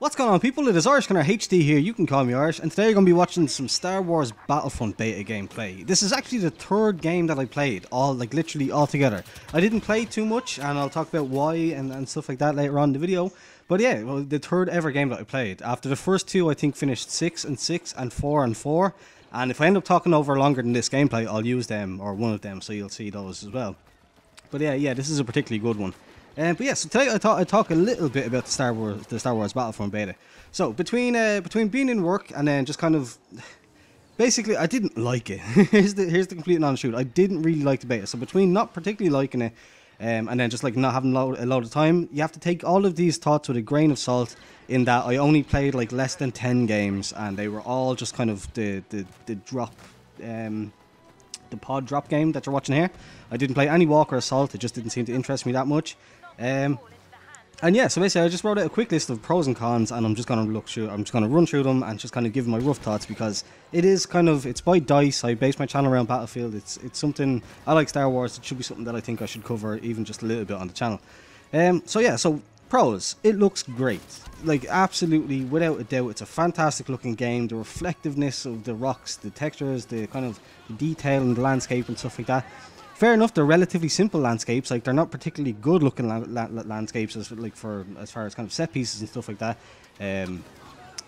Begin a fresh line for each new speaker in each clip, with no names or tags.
What's going on, people? It is Irish Gunner HD here, you can call me Irish, and today you're going to be watching some Star Wars Battlefront Beta gameplay. This is actually the third game that I played, literally all together. I didn't play too much, and I'll talk about why and stuff like that later on in the video. But yeah, well, the third ever game that I played. After the first two, I think finished 6 and 6 and 4 and 4. And if I end up talking over longer than this gameplay, I'll use them, or one of them, so you'll see those as well. But yeah, this is a particularly good one. But yeah, so today I thought I'd talk a little bit about the Star Wars Battlefront Beta. So between being in work and then just kind of, basically I didn't like it. here's the complete and honest truth. I didn't really like the beta. So between not particularly liking it, and then just like not having a load of time, you have to take all of these thoughts with a grain of salt. In that I only played like less than 10 games, and they were all just kind of the drop. The pod drop game that you're watching here. I didn't play any Walker Assault. It just didn't seem to interest me that much. And yeah, so basically I just wrote out a quick list of pros and cons, and I'm just going to run through them and just kind of give my rough thoughts, because it is kind of, it's by DICE. I base my channel around Battlefield. It's something, I like Star Wars. It should be something that I think I should cover even just a little bit on the channel. So yeah, so pros, it looks great. Like, absolutely, without a doubt, it's a fantastic looking game. The reflectiveness of the rocks, the textures, the kind of detail in the landscape and stuff like that. Fair enough, they're relatively simple landscapes. Like, they're not particularly good looking landscapes as far as kind of set pieces and stuff like that.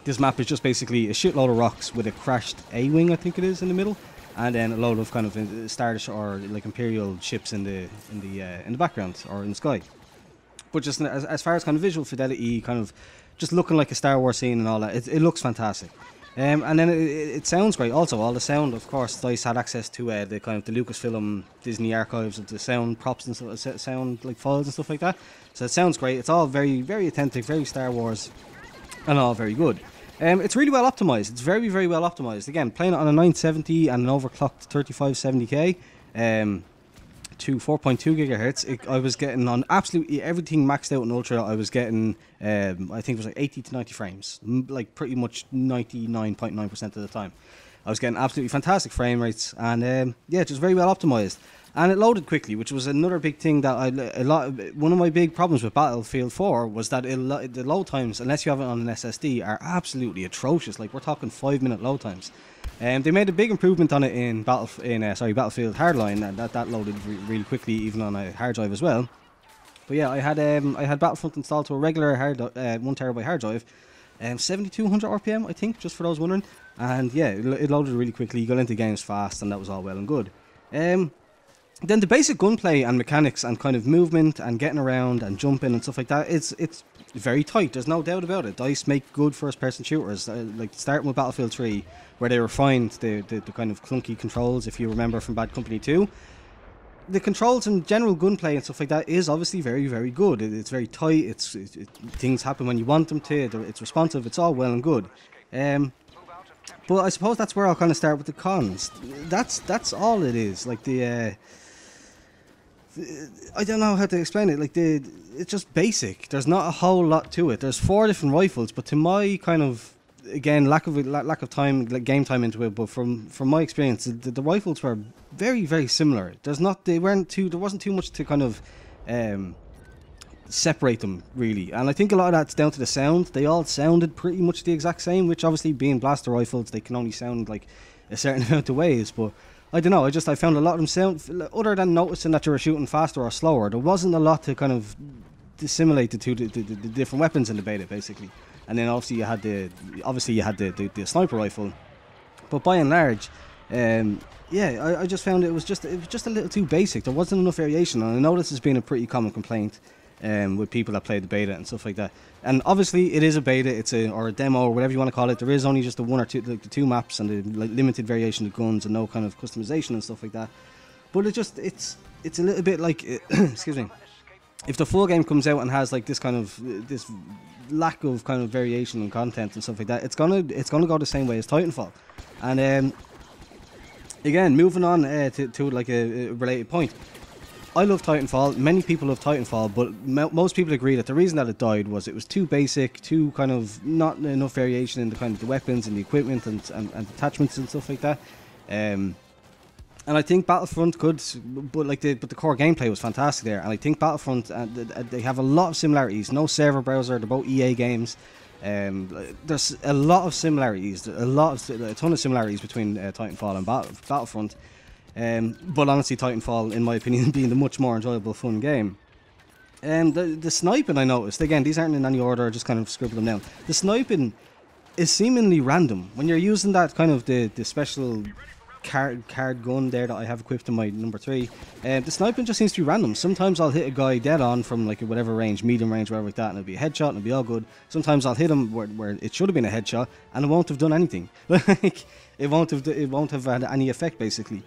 This map is just basically a shitload of rocks with a crashed A-wing, I think it is, in the middle, and then a load of kind of Stardust or like Imperial ships in the background or in the sky. But just as far as kind of visual fidelity, kind of just looking like a Star Wars scene and all that, it looks fantastic. And then it sounds great. Also, all the sound, of course, DICE had access to the kind of the Lucasfilm Disney archives of the sound props and sound like files and stuff like that. So it sounds great. It's all very, very authentic, very Star Wars, and all very good. It's really well optimized. It's very, very well optimized. Again, playing it on a 970 and an overclocked 3570K. To 4.2 gigahertz, I was getting on absolutely everything maxed out in Ultra. I was getting, I think it was like 80 to 90 frames, like pretty much 99.9% of the time. I was getting absolutely fantastic frame rates, and yeah, just very well optimized. And it loaded quickly, which was another big thing that one of my big problems with Battlefield 4 was that the load times, unless you have it on an SSD, are absolutely atrocious. Like, we're talking 5-minute load times. They made a big improvement on it in Battlefield Hardline, and that loaded really quickly, even on a hard drive as well. But yeah, I had Battlefront installed to a regular 1TB hard drive, 7200 RPM, I think, just for those wondering. And yeah, it loaded really quickly. You got into games fast, and that was all well and good. Then the basic gunplay and mechanics and kind of movement and getting around and jumping and stuff like that, it's very tight. There's no doubt about it. DICE make good first-person shooters. Like starting with Battlefield 3, where they refined the kind of clunky controls, if you remember from Bad Company 2. The controls and general gunplay and stuff like that is obviously very, very good. It's very tight. Things happen when you want them to. It's responsive. It's all well and good. But I suppose that's where I'll kind of start with the cons. That's all it is. Like I don't know how to explain it. Like it's just basic. There's not a whole lot to it. There's 4 different rifles, but to my kind of, again, lack of time, like game time into it. But from my experience, the rifles were very, very similar. There wasn't too much to kind of separate them really. And I think a lot of that's down to the sound. They all sounded pretty much the exact same, which obviously being blaster rifles, they can only sound like a certain amount of ways. But I don't know, I found a lot of them sound, other than noticing that you were shooting faster or slower, there wasn't a lot to kind of dissimulate the different weapons in the beta, basically. And then obviously you had the sniper rifle, but by and large, yeah, I just found it was just a little too basic. There wasn't enough variation, and I know this has been a pretty common complaint with people that play the beta and stuff like that. And obviously it is a beta, or a demo, or whatever you want to call it. There is only just the 1 or 2, like the 2 maps and the limited variation of guns and no kind of customization and stuff like that. But it's a little bit like excuse me, if the full game comes out and has like this kind of this lack of kind of variation and content and stuff like that, it's gonna go the same way as Titanfall. And again, moving on to like a related point. I love Titanfall, many people love Titanfall, but most people agree that the reason that it died was it was too basic, too kind of not enough variation in the kind of the weapons and the equipment and attachments and stuff like that. And I think Battlefront could, but the core gameplay was fantastic there. And I think Battlefront, they have a lot of similarities. No server browser, they're both EA games. There's a lot of similarities, a ton of similarities between Titanfall and Battlefront. But honestly, Titanfall, in my opinion, being the much more enjoyable, fun game. The sniping, I noticed, again, these aren't in any order, I just kind of scribbled them down. The sniping is seemingly random. When you're using that kind of the special card gun there that I have equipped in my number 3, the sniping just seems to be random. Sometimes I'll hit a guy dead on from like whatever range, medium range, whatever like that, and it'll be a headshot and it'll be all good. Sometimes I'll hit him where it should have been a headshot and it won't have done anything. Like it won't have had any effect basically.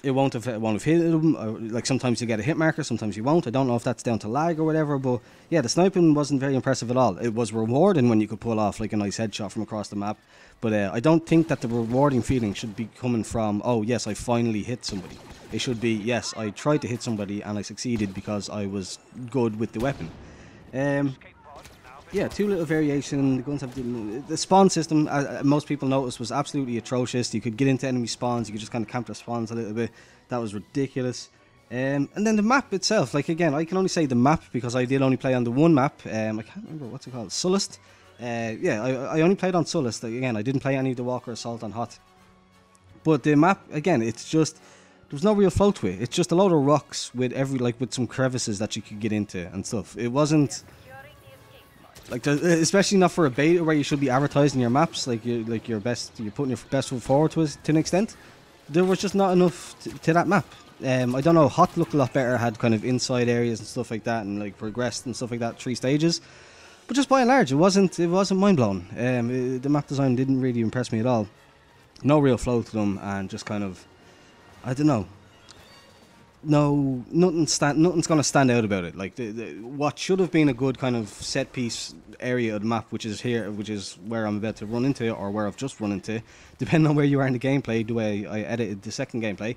It won't have hit him. Like sometimes you get a hit marker, sometimes you won't. I don't know if that's down to lag or whatever, but yeah, the sniping wasn't very impressive at all. It was rewarding when you could pull off like a nice headshot from across the map, but I don't think that the rewarding feeling should be coming from, oh yes, I finally hit somebody. It should be, yes, I tried to hit somebody and I succeeded because I was good with the weapon. Yeah, too little variation. The guns have the spawn system, most people noticed, was absolutely atrocious. You could get into enemy spawns, you could just kind of camp the spawns a little bit. That was ridiculous. And then the map itself, like again, I can only say the map because I did only play on the one map. I can't remember what's it called, Sullust. Yeah, I only played on Sullust. Again, I didn't play any of the Walker Assault on Hot. But the map, again, it's just, there's no real flow to it. It's just a load of rocks with with some crevices that you could get into and stuff. It wasn't like, especially not for a beta where you should be advertising your maps, you're putting your best foot forward to an extent. There was just not enough to that map. I don't know, Hot looked a lot better, had kind of inside areas and stuff like that, and like progressed and stuff like that, 3 stages. But just by and large, it wasn't mind blowing. The map design didn't really impress me at all. No real flow to them, and just kind of, I don't know. No, nothing's going to stand out about it. Like what should have been a good kind of set piece area of the map, which is here, which is where I'm about to run into, or where I've just run into, depending on where you are in the gameplay, the way I edited the second gameplay.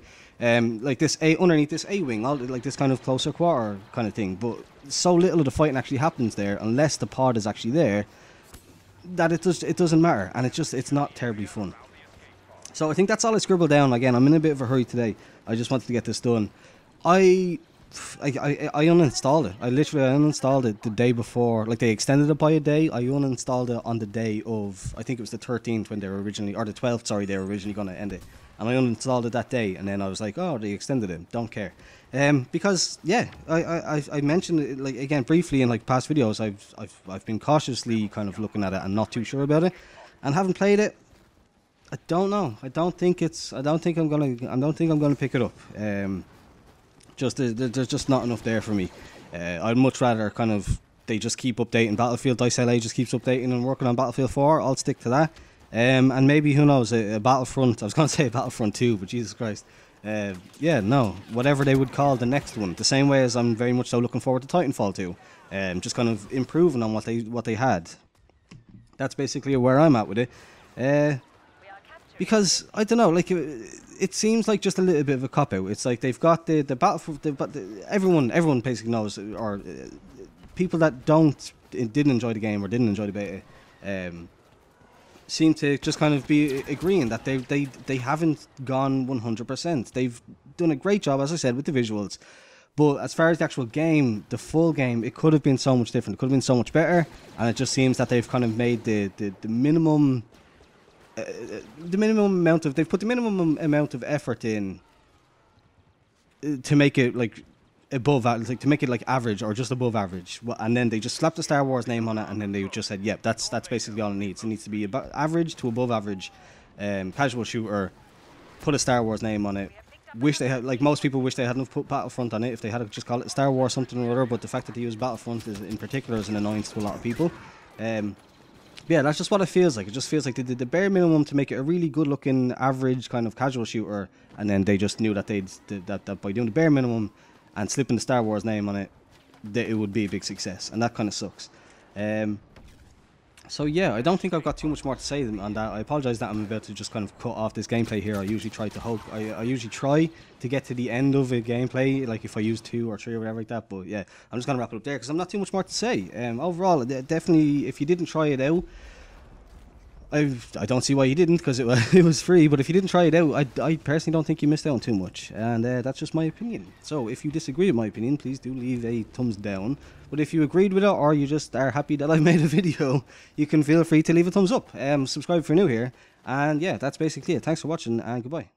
Like this underneath this A-wing, like this kind of closer quarter kind of thing. But so little of the fighting actually happens there, unless the pod is actually there, that it doesn't matter, and it's not terribly fun. So I think that's all I scribbled down. Again, I'm in a bit of a hurry today. I just wanted to get this done. I uninstalled it. I literally uninstalled it the day before. Like, they extended it by a day. I uninstalled it on the day of, I think it was the 13th when they were originally, or the 12th, sorry, they were originally going to end it. And I uninstalled it that day, and then I was like, oh, they extended it. Don't care. Because yeah, I mentioned it, like, again, briefly in like past videos. I've been cautiously kind of looking at it and not too sure about it, and haven't played it. I don't know. I don't think I'm gonna pick it up. There's just not enough there for me. I'd much rather kind of they just keep updating Battlefield. Dice LA just keeps updating and working on Battlefield 4. I'll stick to that. And maybe, who knows, a Battlefront. I was going to say a Battlefront 2, but Jesus Christ. Yeah, no, whatever they would call the next one. The same way as I'm very much so looking forward to Titanfall 2. Just kind of improving on what they had. That's basically where I'm at with it. Because I don't know, like it seems like just a little bit of a cop out. It's like they've got the Battlefield, everyone basically knows, or people that didn't enjoy the game or didn't enjoy the beta, seem to just kind of be agreeing that they haven't gone 100%. They've done a great job, as I said, with the visuals, but as far as the actual game, the full game, it could have been so much different. It could have been so much better, and it just seems that they've kind of made the minimum. They've put the minimum amount of effort in to make it like above, like to make it like average or just above average, and then they just slapped the Star Wars name on it, and then they just said, "Yep, that's basically all it needs. It needs to be about average to above average, casual shooter. Put a Star Wars name on it." Wish they had, like most people, wish they hadn't put Battlefront on it. If they had just called it Star Wars something or other, but the fact that they use Battlefront in particular is an annoyance to a lot of people. Yeah, that's just what it feels like. It just feels like they did the bare minimum to make it a really good-looking, average kind of casual shooter, and then they just knew that that by doing the bare minimum and slipping the Star Wars name on it, that it would be a big success, and that kind of sucks. So yeah, I don't think I've got too much more to say on that. I apologise that I'm about to just kind of cut off this gameplay here. I usually try to get to the end of a gameplay, like if I use 2 or 3 or whatever like that. But yeah, I'm just gonna wrap it up there because I'm not too much more to say. Overall, definitely, if you didn't try it out, I don't see why you didn't, because it was free. But if you didn't try it out, I personally don't think you missed out on too much, and that's just my opinion. So if you disagree with my opinion, please do leave a thumbs down. But if you agreed with it, or you just are happy that I made a video, you can feel free to leave a thumbs up. Subscribe if you're new here, and yeah, that's basically it. Thanks for watching, and goodbye.